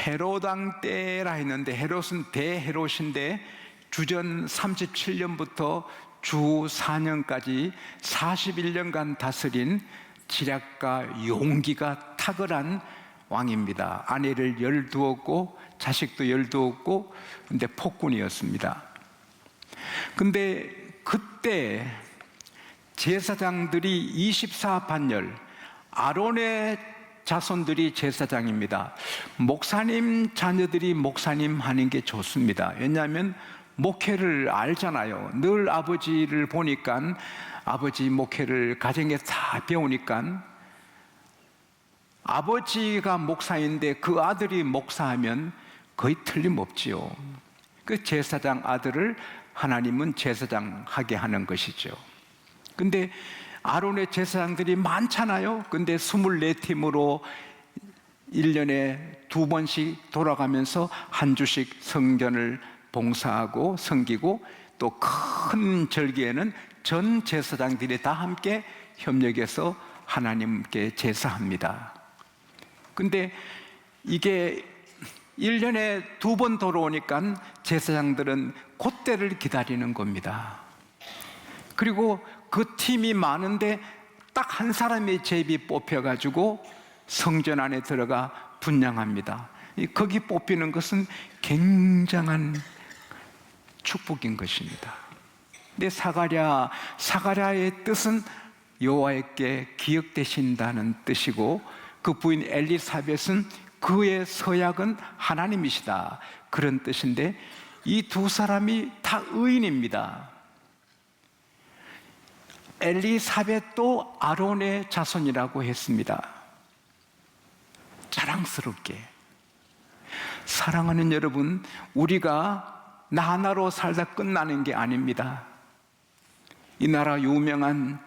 헤롯 왕 때라 했는데, 헤롯은 대헤롯인데 주전 37년부터 주 4년까지 41년간 다스린 지략과 용기가 탁월한 왕입니다. 아내를 12었고 자식도 12었고, 근데 폭군이었습니다. 근데 그때 제사장들이 24반열, 아론의 자손들이 제사장입니다. 목사님 자녀들이 목사님 하는 게 좋습니다. 왜냐하면 목회를 알잖아요. 늘 아버지를 보니까, 아버지 목회를 가정에 다 배우니까, 아버지가 목사인데 그 아들이 목사하면 거의 틀림없지요. 그 제사장 아들을 하나님은 제사장 하게 하는 것이죠. 근데 아론의 제사장들이 많잖아요. 근데 24팀으로 1년에 2번씩 돌아가면서 한 주씩 성전을 봉사하고 섬기고, 또 큰 절기에는 전 제사장들이 다 함께 협력해서 하나님께 제사합니다. 근데 이게 1년에 2번 돌아오니까 제사장들은 그때를 기다리는 겁니다. 그리고 그 팀이 많은데 딱 한 사람의 제비 뽑혀가지고 성전 안에 들어가 분향합니다. 거기 뽑히는 것은 굉장한 축복인 것입니다. 근데 사가랴의 뜻은 여호와께 기억되신다는 뜻이고, 그 부인 엘리사벳은 그의 서약은 하나님이시다, 그런 뜻인데, 이 두 사람이 다 의인입니다. 엘리사벳도 아론의 자손이라고 했습니다. 자랑스럽게. 사랑하는 여러분, 우리가 나 하나로 살다 끝나는 게 아닙니다. 이 나라 유명한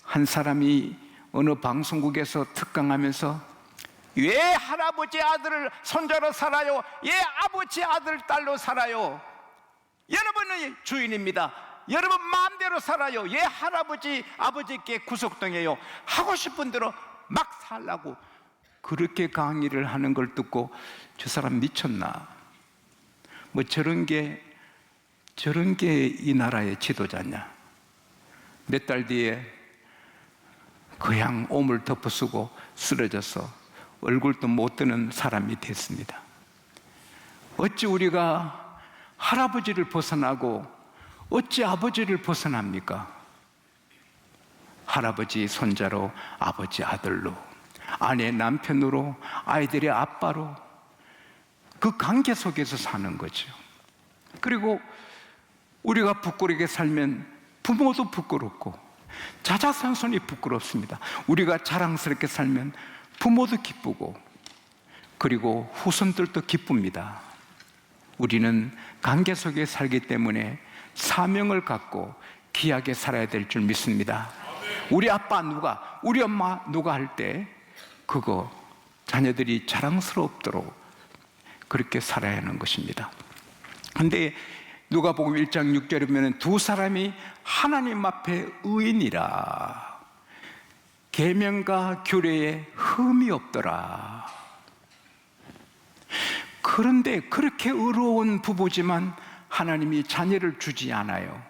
한 사람이 어느 방송국에서 특강하면서, 왜 할아버지 아들을 손자로 살아요? 왜 아버지 아들 딸로 살아요? 여러분의 주인입니다. 여러분 마음대로 살아요. 왜 할아버지 아버지께 구속당해요? 하고 싶은 대로 막 살라고 그렇게 강의를 하는 걸 듣고, 저 사람 미쳤나? 뭐 저런 게 이 나라의 지도자냐? 몇 달 뒤에 그냥 옷을 덮어쓰고 쓰러져서 얼굴도 못 드는 사람이 됐습니다. 어찌 우리가 할아버지를 벗어나고 어찌 아버지를 벗어납니까? 할아버지 손자로, 아버지 아들로, 아내 남편으로, 아이들의 아빠로, 그 관계 속에서 사는 거죠. 그리고 우리가 부끄럽게 살면 부모도 부끄럽고 자자손손이 부끄럽습니다. 우리가 자랑스럽게 살면 부모도 기쁘고, 그리고 후손들도 기쁩니다. 우리는 관계 속에 살기 때문에 사명을 갖고 귀하게 살아야 될 줄 믿습니다. 우리 아빠 누가, 우리 엄마 누가 할 때 그거 자녀들이 자랑스럽도록 그렇게 살아야 하는 것입니다. 근데 누가복음 1장 6절에 보면 두 사람이 하나님 앞에 의인이라, 계명과 규례에 흠이 없더라. 그런데 그렇게 의로운 부부지만 하나님이 자녀를 주지 않아요.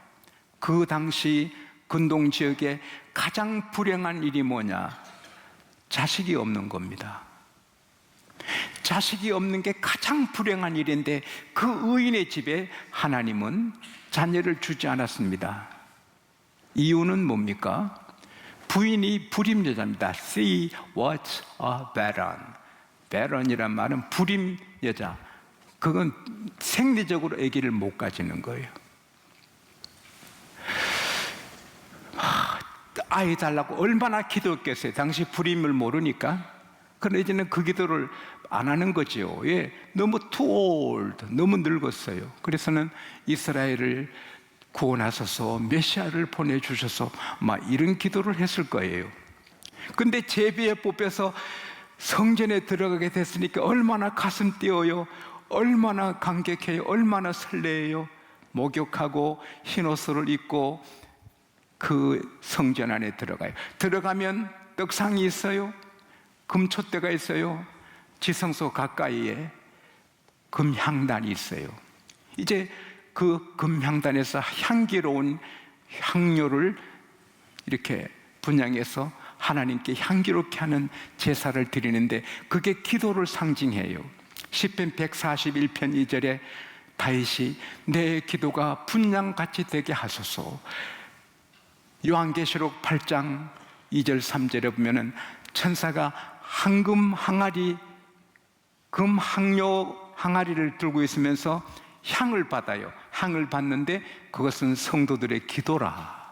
그 당시 근동 지역에 가장 불행한 일이 뭐냐? 자식이 없는 겁니다. 자식이 없는 게 가장 불행한 일인데, 그 의인의 집에 하나님은 자녀를 주지 않았습니다. 이유는 뭡니까? 부인이 불임 여자입니다. She was a barren. barren이란 말은 불임 여자. 그건 생리적으로 아기를 못 가지는 거예요. 아이 달라고 얼마나 기도했겠어요. 당시 불임을 모르니까. 그런데 이제는 그 기도를 안 하는 거죠. 왜? 너무 too old, 너무 늙었어요. 그래서는 이스라엘을 구원하소서, 메시아를 보내주셔서 막 이런 기도를 했을 거예요. 근데 제비에 뽑혀서 성전에 들어가게 됐으니까 얼마나 가슴 뛰어요, 얼마나 감격해요, 얼마나 설레요. 목욕하고 흰옷을 입고 그 성전 안에 들어가요. 들어가면 떡상이 있어요, 금촛대가 있어요, 지성소 가까이에. 금향단이 있어요. 이제 그 금향단에서 향기로운 향료를 이렇게 분향해서 하나님께 향기롭게 하는 제사를 드리는데, 그게 기도를 상징해요. 시편 141편 2절에 다윗이 내 기도가 분향같이 되게 하소서. 요한계시록 8장 2절 3절에 보면은 천사가 황금 항아리, 금 향료 항아리를 들고 있으면서 향을 받아요. 향을 받는데 그것은 성도들의 기도라.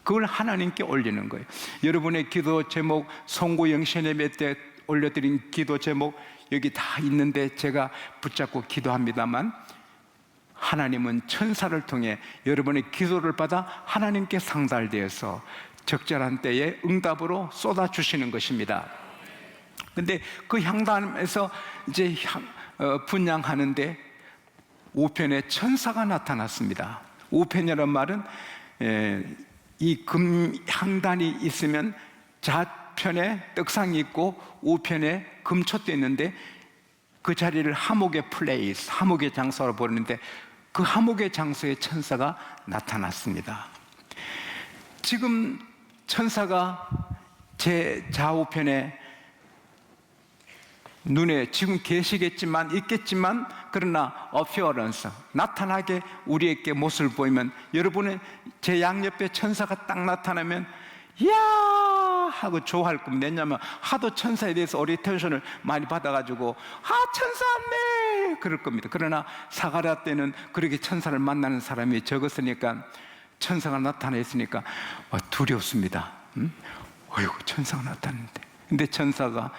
그걸 하나님께 올리는 거예요. 여러분의 기도 제목, 송구 영신 예배 때 올려드린 기도 제목 여기 다 있는데 제가 붙잡고 기도합니다만, 하나님은 천사를 통해 여러분의 기도를 받아 하나님께 상달되어서 적절한 때에 응답으로 쏟아주시는 것입니다. 근데 그 향단에서 이제 분향하는데 우편에 천사가 나타났습니다. 우편이라는 말은 이 금향단이 있으면 좌편에 떡상이 있고 우편에 금촛도 있는데, 그 자리를 하목의 플레이스, 하목의 장소로 부르는데 그 하목의 장소에 천사가 나타났습니다. 지금 천사가 제 좌우편에 눈에 지금 계시겠지만 있겠지만, 그러나 appearance, 나타나게 우리에게 모습을 보이면, 여러분은 제 양옆에 천사가 딱 나타나면 이야 하고 좋아할 겁니다. 왜냐하면 하도 천사에 대해서 오리엔테이션을 많이 받아가지고 천사 왔네 그럴 겁니다. 그러나 사가랴 때는 그렇게 천사를 만나는 사람이 적었으니까, 천사가 나타나 있으니까 두렵습니다. 어이구, 천사가 나타났는데. 근데 천사가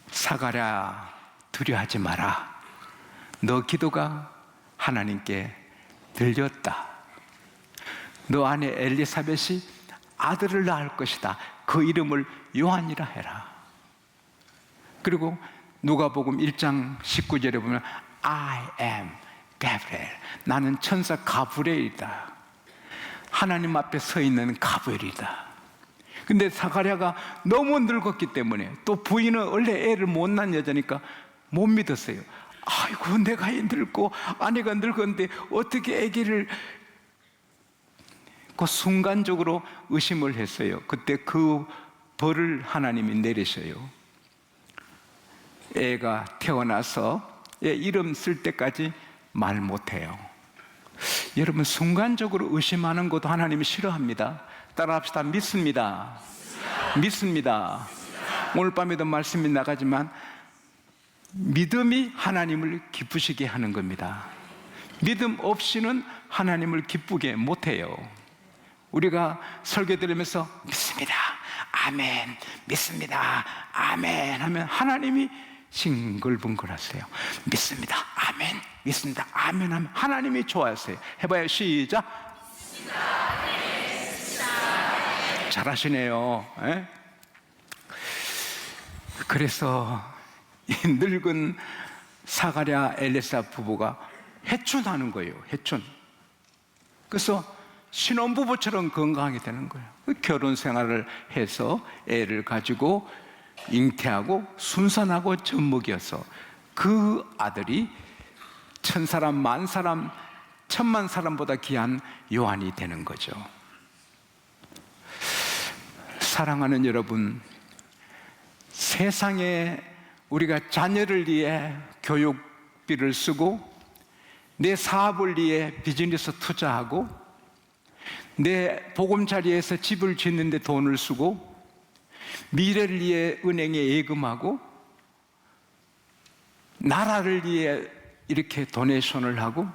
사가랴 두려워하지 마라. 너 기도가 하나님께 들렸다. 너 아내 엘리사벳이 아들을 낳을 것이다. 그 이름을 요한이라 해라. 그리고 누가복음 1장 19절에 보면 I am Gabriel. 나는 천사 가브리엘이다. 하나님 앞에 서 있는 가브리엘이다. 근데 사가랴가 너무 늙었기 때문에, 또 부인은 원래 애를 못 낳은 여자니까 못 믿었어요. 아이고, 내가 늙고 아내가 늙었는데 어떻게 아기를, 그 순간적으로 의심을 했어요. 그때 그 벌을 하나님이 내리셔요. 애가 태어나서 애 이름 쓸 때까지 말 못해요. 여러분, 순간적으로 의심하는 것도 하나님이 싫어합니다. 따라합시다. 믿습니다. 믿습니다. 오늘 밤에도 말씀이 나가지만 믿음이 하나님을 기쁘시게 하는 겁니다. 믿음 없이는 하나님을 기쁘게 못해요. 우리가 설교 들으면서 믿습니다, 아멘, 믿습니다, 아멘 하면 하나님이 싱글벙글하세요. 믿습니다, 아멘, 믿습니다, 아멘 하면 하나님이 좋아하세요. 해봐요. 시작. 잘하시네요. 에? 그래서 이 늙은 사가랴 엘리사 부부가 해춘하는 거예요. 해춘. 그래서 신혼부부처럼 건강하게 되는 거예요. 결혼 생활을 해서 애를 가지고 잉태하고 순산하고 젖먹여서 그 아들이 천사람, 만사람, 천만 사람보다 귀한 요한이 되는 거죠. 사랑하는 여러분, 세상에 우리가 자녀를 위해 교육비를 쓰고, 내 사업을 위해 비즈니스 투자하고, 내 보금자리에서 집을 짓는 데 돈을 쓰고, 미래를 위해 은행에 예금하고, 나라를 위해 이렇게 도네이션을 하고,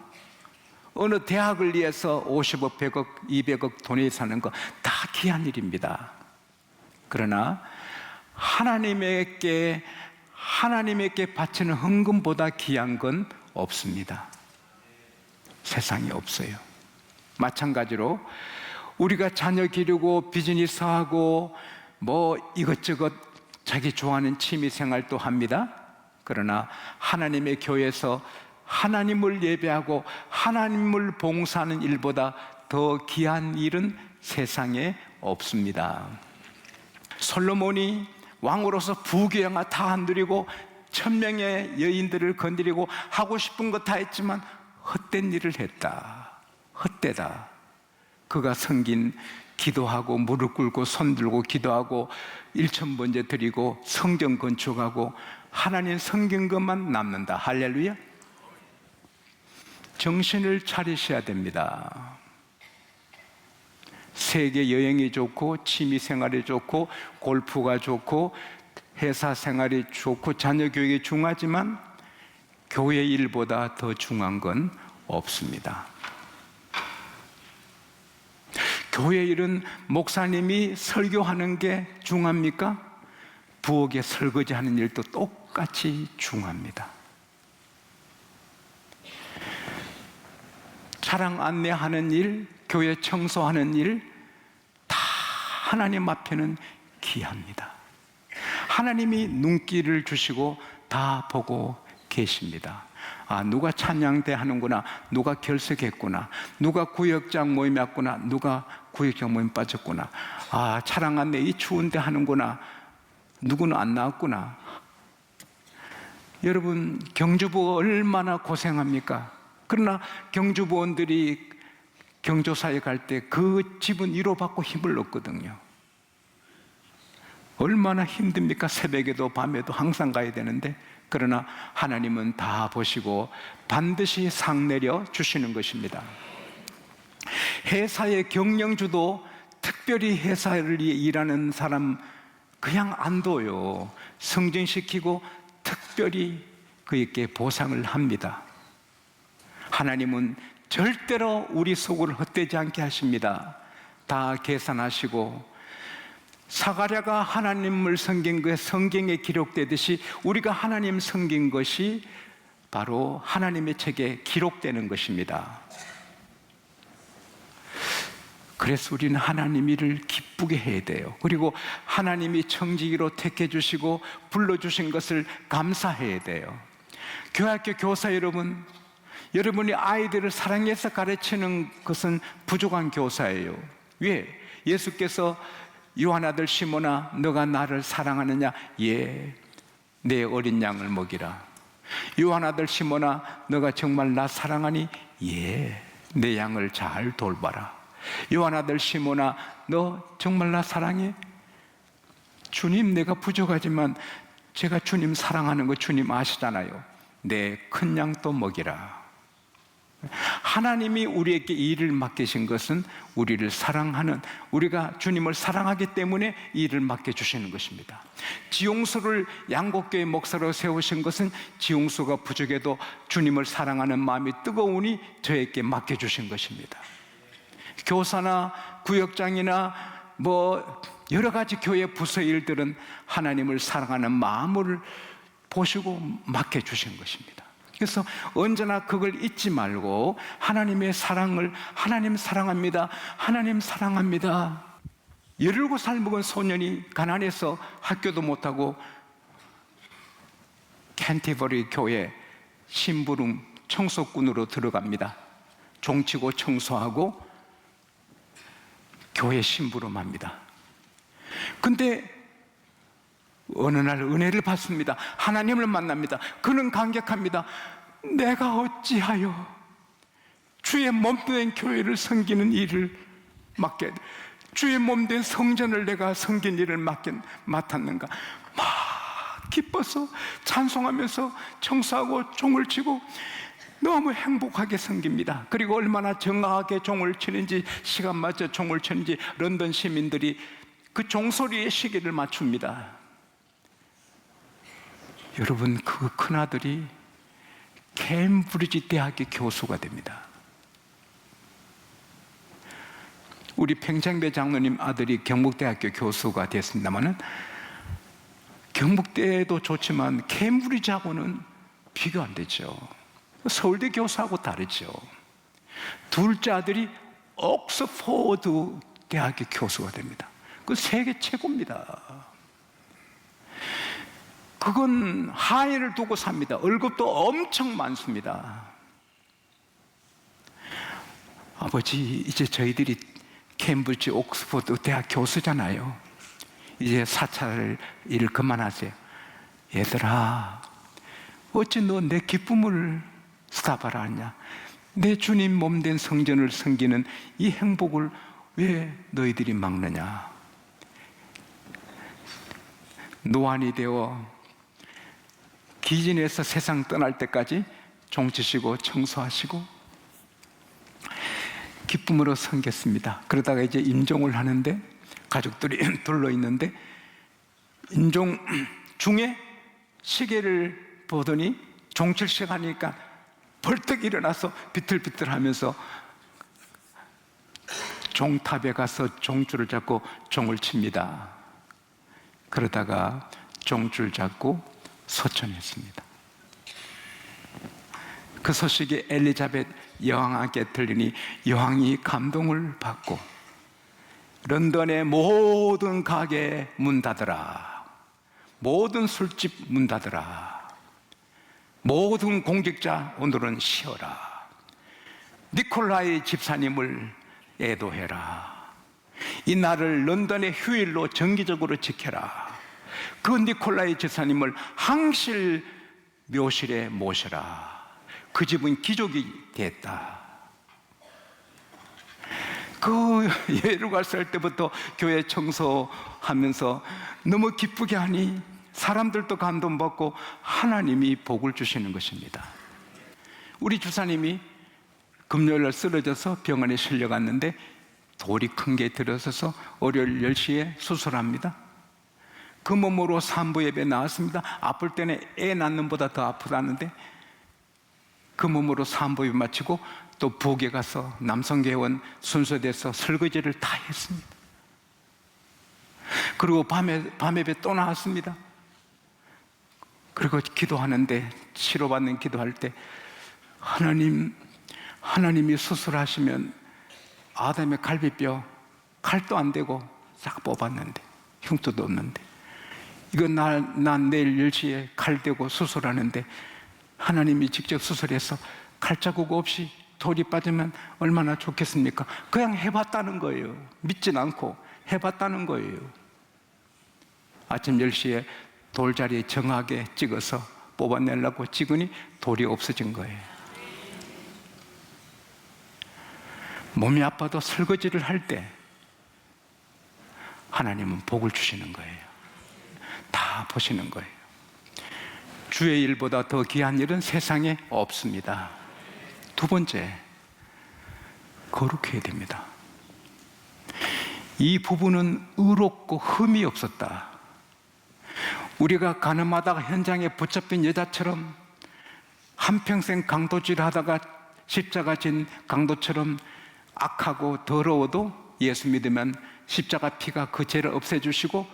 어느 대학을 위해서 50억, 100억, 200억 도네이션 하는 거 다 귀한 일입니다. 그러나 하나님에게 바치는 헌금보다 귀한 건 없습니다. 세상에 없어요. 마찬가지로 우리가 자녀 기르고 비즈니스하고 뭐 이것저것 자기 좋아하는 취미 생활도 합니다. 그러나 하나님의 교회에서 하나님을 예배하고 하나님을 봉사하는 일보다 더 귀한 일은 세상에 없습니다. 솔로몬이 왕으로서 부귀영화 다 누리고 천명의 여인들을 건드리고 하고 싶은 것 다 했지만 헛된 일을 했다. 헛되다. 그가 섬긴 기도하고 무릎 꿇고 손 들고 기도하고 일천번제 드리고 성전 건축하고 하나님 섬긴 것만 남는다. 할렐루야. 정신을 차리셔야 됩니다. 세계 여행이 좋고 취미 생활이 좋고 골프가 좋고 회사 생활이 좋고 자녀 교육이 중요하지만 교회 일보다 더 중요한 건 없습니다. 교회 일은 목사님이 설교하는 게 중요합니까? 부엌에 설거지하는 일도 똑같이 중요합니다. 차량 안내하는 일, 교회 청소하는 일, 다 하나님 앞에는 귀합니다. 하나님이 눈길을 주시고 다 보고 계십니다. 아, 누가 찬양대 하는구나, 누가 결석했구나, 누가 구역장 모임 왔구나, 누가 구역장 모임 빠졌구나, 아, 차량 안내 이 추운데 하는구나, 누구는 안 나왔구나. 여러분, 경주부 얼마나 고생합니까? 그러나 경주부원들이 경조사에 갈 때 그 집은 위로받고 힘을 얻거든요. 얼마나 힘듭니까? 새벽에도 밤에도 항상 가야 되는데, 그러나 하나님은 다 보시고 반드시 상 내려 주시는 것입니다. 회사의 경영주도 특별히 회사를 위해 일하는 사람 그냥 안 둬요. 승진시키고 특별히 그에게 보상을 합니다. 하나님은 절대로 우리 속을 헛되지 않게 하십니다. 다 계산하시고, 사가랴가 하나님을 섬긴 그 성경에 기록되듯이 우리가 하나님 섬긴 것이 바로 하나님의 책에 기록되는 것입니다. 그래서 우리는 하나님 일을 기쁘게 해야 돼요. 그리고 하나님이 청지기로 택해 주시고 불러주신 것을 감사해야 돼요. 교회학교 교사 여러분, 여러분이 아이들을 사랑해서 가르치는 것은 부족한 교사예요. 왜? 예수께서 요한 아들 시몬아, 너가 나를 사랑하느냐? 예, 내 어린 양을 먹이라. 요한 아들 시몬아, 너가 정말 나 사랑하니? 예, 내 양을 잘 돌봐라. 요한 아들 시몬아, 너 정말 나 사랑해? 주님, 내가 부족하지만 제가 주님 사랑하는 거 주님 아시잖아요. 내 큰 양도 먹이라. 하나님이 우리에게 일을 맡기신 것은 우리를 사랑하는, 우리가 주님을 사랑하기 때문에 일을 맡겨주시는 것입니다. 지용수를 양곡교회 목사로 세우신 것은 지용수가 부족해도 주님을 사랑하는 마음이 뜨거우니 저에게 맡겨주신 것입니다. 교사나 구역장이나 여러 가지 교회 부서 일들은 하나님을 사랑하는 마음을 보시고 맡겨주신 것입니다. 그래서 언제나 그걸 잊지 말고 하나님의 사랑을, 하나님 사랑합니다, 하나님 사랑합니다. 17살 먹은 소년이 가난해서 학교도 못하고 캔터버리 교회 심부름 청소꾼으로 들어갑니다. 종치고 청소하고 교회 심부름합니다. 근데 어느 날 은혜를 받습니다. 하나님을 만납니다. 그는 감격합니다. 내가 어찌하여 주의 몸된 교회를 섬기는 일을 주의 몸된 성전을 내가 섬긴 일을 맡았는가? 막 기뻐서 찬송하면서 청소하고 종을 치고 너무 행복하게 섬깁니다. 그리고 얼마나 정확하게 종을 치는지, 시간 맞춰 종을 치는지 런던 시민들이 그 종소리의 시기를 맞춥니다. 여러분, 그 큰아들이 케임브리지 대학의 교수가 됩니다. 우리 팽창배 장로님 아들이 경북대학교 교수가 됐습니다마는, 경북대도 좋지만 케임브리지하고는 비교 안 되죠. 서울대 교수하고 다르죠. 둘째 아들이 옥스포드 대학의 교수가 됩니다. 그 세계 최고입니다. 그건 하인을 두고 삽니다. 월급도 엄청 많습니다. 아버지, 이제 저희들이 캠브리지 옥스포드 대학 교수잖아요. 이제 사찰 일 그만하세요. 얘들아, 어찌 너 내 기쁨을 스탑하라 하냐? 내 주님 몸된 성전을 섬기는 이 행복을 왜 너희들이 막느냐? 노안이 되어 기진에서 세상 떠날 때까지 종치시고 청소하시고 기쁨으로 섬겼습니다. 그러다가 이제 임종을 하는데 가족들이 둘러 있는데 임종 중에 시계를 보더니 종칠 시간이니까 벌떡 일어나서 비틀비틀하면서 종탑에 가서 종줄을 잡고 종을 칩니다. 그러다가 종줄 잡고 소천했습니다. 그 소식이 엘리자벳 여왕에게 들리니 여왕이 감동을 받고 런던의 모든 가게 문 닫으라, 모든 술집 문 닫으라, 모든 공직자 오늘은 쉬어라, 니콜라이 집사님을 애도해라, 이 날을 런던의 휴일로 정기적으로 지켜라, 그 니콜라이 집사님을 항실 묘실에 모셔라. 그 집은 기족이 됐다. 그 예루갈 살 때부터 교회 청소하면서 너무 기쁘게 하니 사람들도 감동받고 하나님이 복을 주시는 것입니다. 우리 주사님이 금요일날 쓰러져서 병원에 실려갔는데 돌이 큰 게 들어서서 월요일 10시에 수술합니다. 그 몸으로 산부 예배 나왔습니다. 아플 때는 애 낳는 보다 더 아프다는데 그 몸으로 산부 예배 마치고 또 부엌에 가서 남성개원 순서돼서 설거지를 다 했습니다. 그리고 밤에 밤예배 또 나왔습니다. 그리고 기도하는데 치료받는 기도할 때 하나님이 수술하시면 아담의 갈비뼈 칼도 안 대고 싹 뽑았는데 흉터도 없는데 이건 난 내일 10시에 칼 대고 수술하는데 하나님이 직접 수술해서 칼자국 없이 돌이 빠지면 얼마나 좋겠습니까? 그냥 해봤다는 거예요. 믿진 않고 해봤다는 거예요. 아침 10시에 돌자리에 정하게 찍어서 뽑아내려고 찍으니 돌이 없어진 거예요. 몸이 아파도 설거지를 할 때 하나님은 복을 주시는 거예요. 다 보시는 거예요. 주의 일보다 더 귀한 일은 세상에 없습니다. 두 번째, 거룩해야 됩니다. 이 부부는 의롭고 흠이 없었다. 우리가 가늠하다가 현장에 붙잡힌 여자처럼 한평생 강도질을 하다가 십자가 진 강도처럼 악하고 더러워도 예수 믿으면 십자가 피가 그 죄를 없애주시고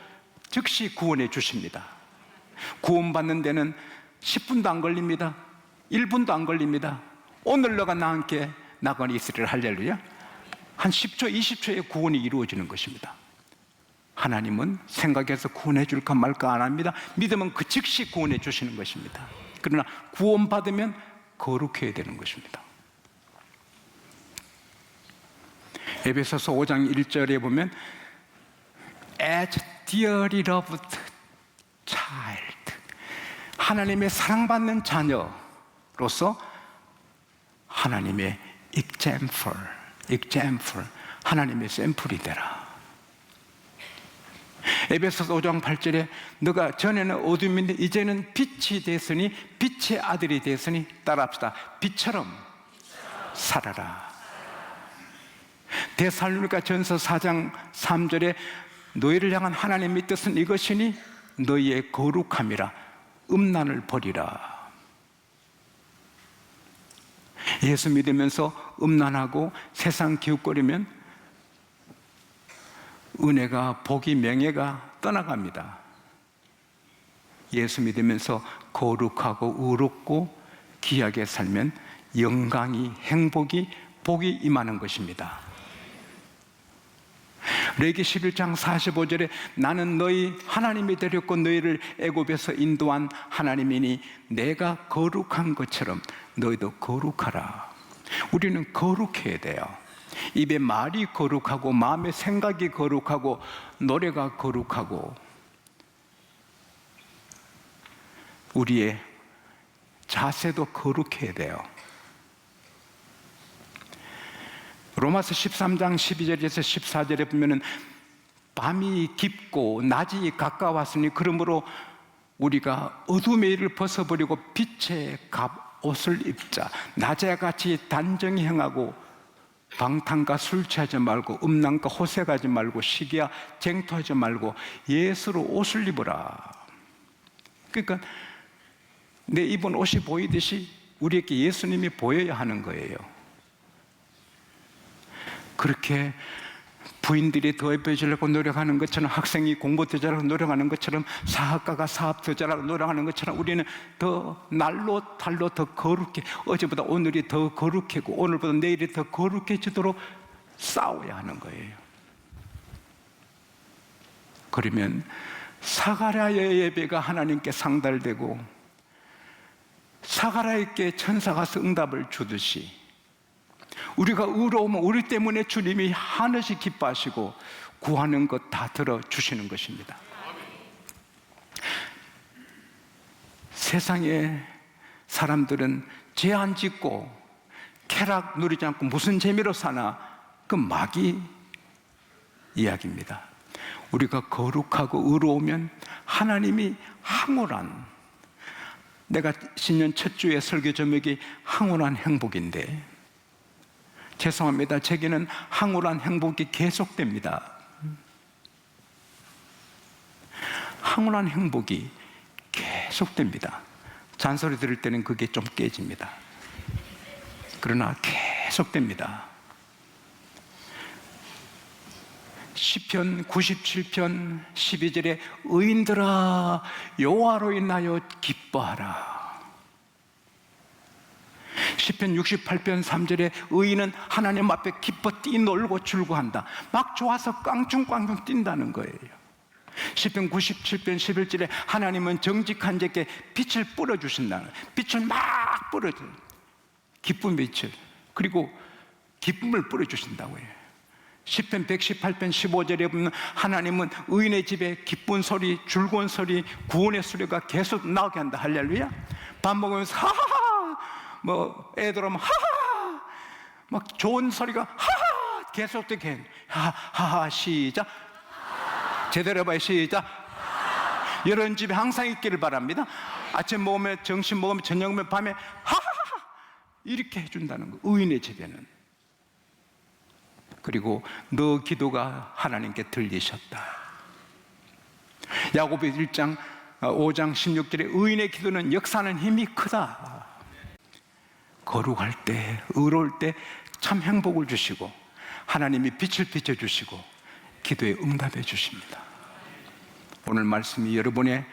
즉시 구원해 주십니다. 구원받는 데는 10분도 안 걸립니다. 1분도 안 걸립니다. 오늘 너가 나와 함께 나가니 있으리라. 할렐루야. 한 10초, 20초에 구원이 이루어지는 것입니다. 하나님은 생각해서 구원해 줄까 말까 안 합니다. 믿으면 그 즉시 구원해 주시는 것입니다. 그러나 구원받으면 거룩해야 되는 것입니다. 에베소서 5장 1절에 보면 As dearly loved child, 하나님의 사랑받는 자녀로서 하나님의 example, 하나님의 샘플이 되라. 에베소서 5장 8절에 너가 전에는 어둠인데 이제는 빛이 됐으니 빛의 아들이 됐으니 따라합시다. 빛처럼 살아라. 데살로니가 전서 4장 3절에 너희를 향한 하나님의 뜻은 이것이니 너희의 거룩함이라. 음란을 버리라. 예수 믿으면서 음란하고 세상 기웃거리면 은혜가, 복이, 명예가 떠나갑니다. 예수 믿으면서 거룩하고 의롭고 귀하게 살면 영광이, 행복이, 복이 임하는 것입니다. 레기 11장 45절에 나는 너희 하나님이 되렸고 너희를 애굽에서 인도한 하나님이니 내가 거룩한 것처럼 너희도 거룩하라. 우리는 거룩해야 돼요. 입의 말이 거룩하고 마음의 생각이 거룩하고 노래가 거룩하고 우리의 자세도 거룩해야 돼요. 로마서 13장 12절에서 14절에 보면은 밤이 깊고 낮이 가까웠으니 그러므로 우리가 어둠의 일을 벗어버리고 빛의 갑옷을 입자. 낮에 같이 단정히 행하고 방탕과 술 취하지 말고 음란과 호색하지 말고 시기와 쟁투하지 말고 예수로 옷을 입으라. 그러니까 내 입은 옷이 보이듯이 우리에게 예수님이 보여야 하는 거예요. 그렇게 부인들이 더 예뻐지려고 노력하는 것처럼, 학생이 공부 더 잘하고 노력하는 것처럼, 사학가가 사업 더 잘하고 노력하는 것처럼 우리는 더 날로 달로 더 거룩해, 어제보다 오늘이 더 거룩해지고 오늘보다 내일이 더 거룩해지도록 싸워야 하는 거예요. 그러면 사가랴의 예배가 하나님께 상달되고 사가랴에게 천사가 응답을 주듯이 우리가 의로우면 우리 때문에 주님이 하늘씩 기뻐하시고 구하는 것 다 들어주시는 것입니다. 세상에 사람들은 죄 안 짓고 쾌락 누리지 않고 무슨 재미로 사나? 그 마귀 이야기입니다. 우리가 거룩하고 의로우면 하나님이 황홀한, 내가 신년 첫 주에 설교 제목이 황홀한 행복인데, 죄송합니다. 제게는 황홀한 행복이 계속됩니다. 황홀한 행복이 계속됩니다. 잔소리 들을 때는 그게 좀 깨집니다. 그러나 계속됩니다. 시편 97편 12절에 의인들아 여호와로 인하여 기뻐하라. 시편 68편 3절에 의인은 하나님 앞에 기뻐 뛰놀고 즐거워한다. 막 좋아서 깡충깡충 뛴다는 거예요. 시편 97편 11절에 하나님은 정직한 자에게 빛을 뿌려주신다는, 빛을 막 뿌려줘, 기쁨의 빛을, 그리고 기쁨을 뿌려주신다고 해요. 시편 118편 15절에 보면 하나님은 의인의 집에 기쁜 소리, 즐거운 소리, 구원의 소리가 계속 나오게 한다. 할렐루야. 밥 먹으면서 하하하, 뭐 애들 오면 하하, 막 좋은 소리가 하하 계속되게 해. 하하 시작. 제대로 해봐요. 시작. 여러분 집에 항상 있기를 바랍니다. 아침 먹으면, 점심 먹으면, 저녁 먹으면, 밤에 하하하 이렇게 해준다는 거, 의인의 집에는. 그리고 너 기도가 하나님께 들리셨다. 야고보 1장 5장 16절에 의인의 기도는 역사하는 힘이 크다. 거룩할 때, 의로울 때 참 행복을 주시고 하나님이 빛을 비춰주시고 기도에 응답해 주십니다. 오늘 말씀이 여러분의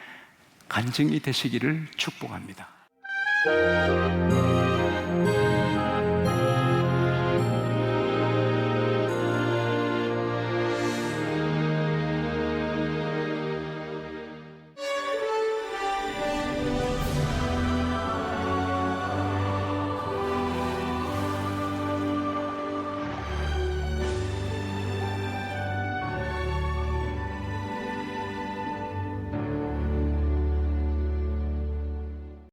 간증이 되시기를 축복합니다.